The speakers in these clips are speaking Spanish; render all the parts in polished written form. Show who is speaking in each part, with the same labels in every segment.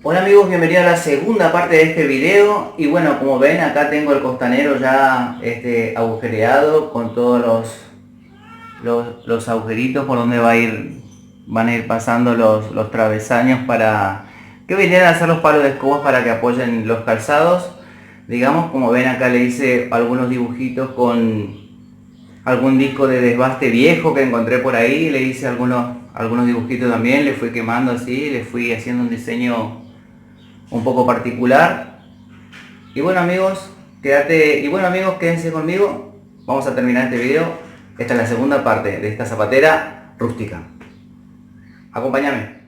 Speaker 1: Hola amigos, bienvenidos a la segunda parte de este video. Y bueno, como ven, acá tengo el costanero ya agujereado con todos los agujeritos por donde van a ir pasando los travesaños para que vinieran a hacer los palos de escobas para que apoyen los calzados. Digamos, como ven, acá le hice algunos dibujitos con algún disco de desbaste viejo que encontré por ahí. Le hice algunos dibujitos también, le fui quemando así, le fui haciendo un diseño un poco particular. Y bueno amigos, quédense conmigo. Vamos a terminar este video. Esta es la segunda parte de esta zapatera rústica. Acompáñame.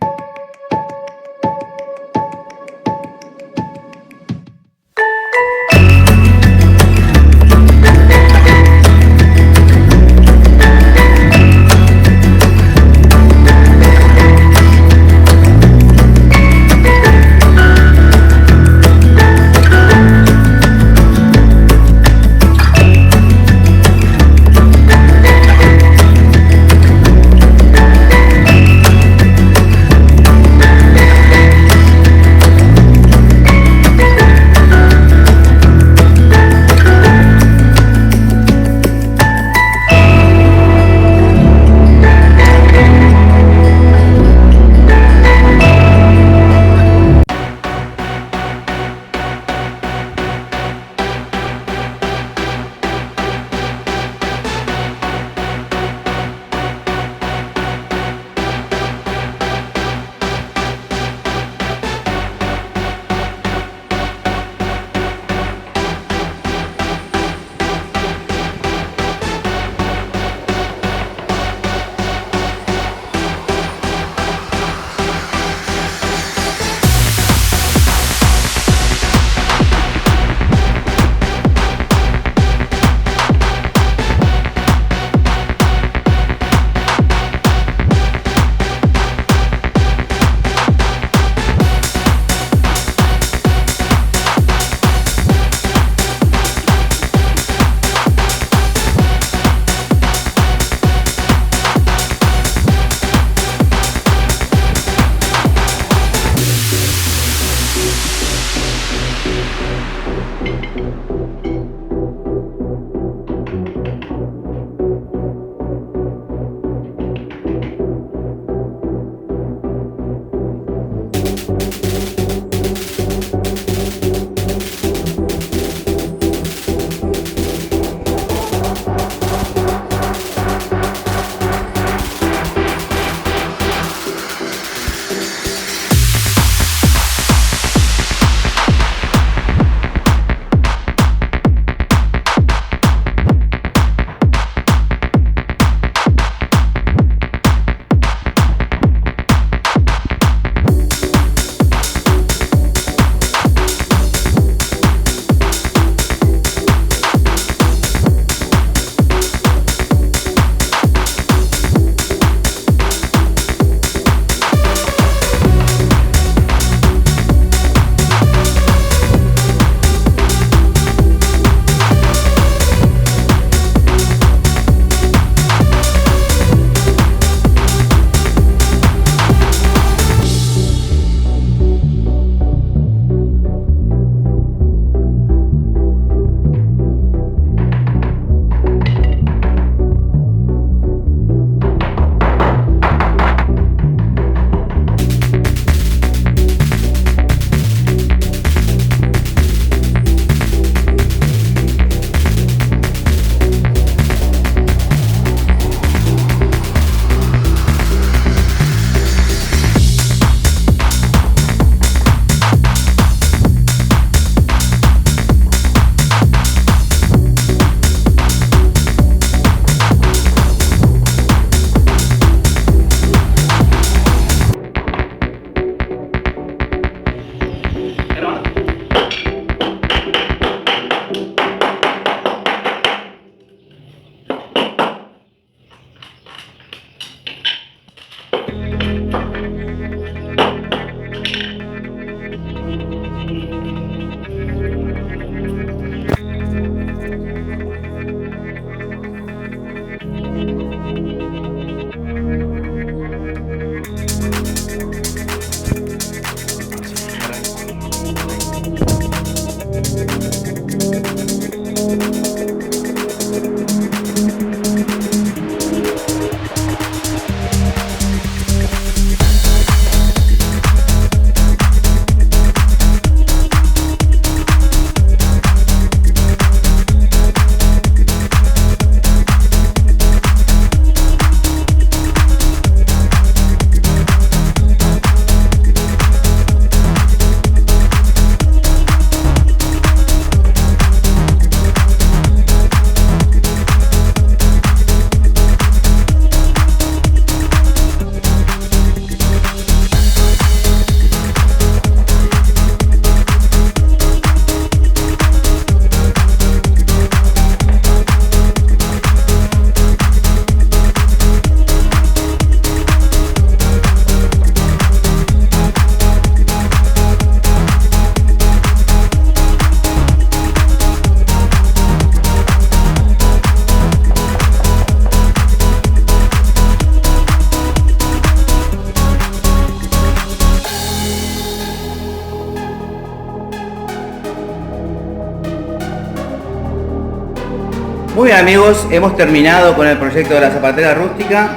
Speaker 1: Muy bien amigos, hemos terminado con el proyecto de la zapatera rústica.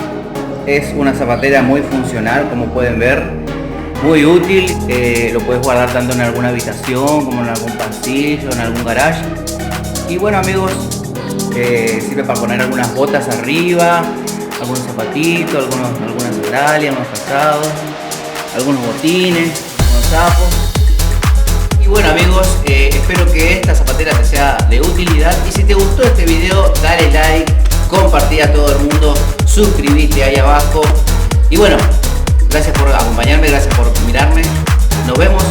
Speaker 1: Es una zapatera muy funcional, como pueden ver, muy útil. Lo puedes guardar tanto en alguna habitación como en algún pasillo, en algún garage. Y bueno amigos, sirve para poner algunas botas arriba, algunos zapatitos, algunas sandalias, unos calzados, algunos botines, unos zapos. Y bueno amigos, espero que esta zapatera te sea de utilidad, y si te gustó este video dale like, compartí a todo el mundo, suscríbete ahí abajo, y bueno, gracias por acompañarme, gracias por mirarme, nos vemos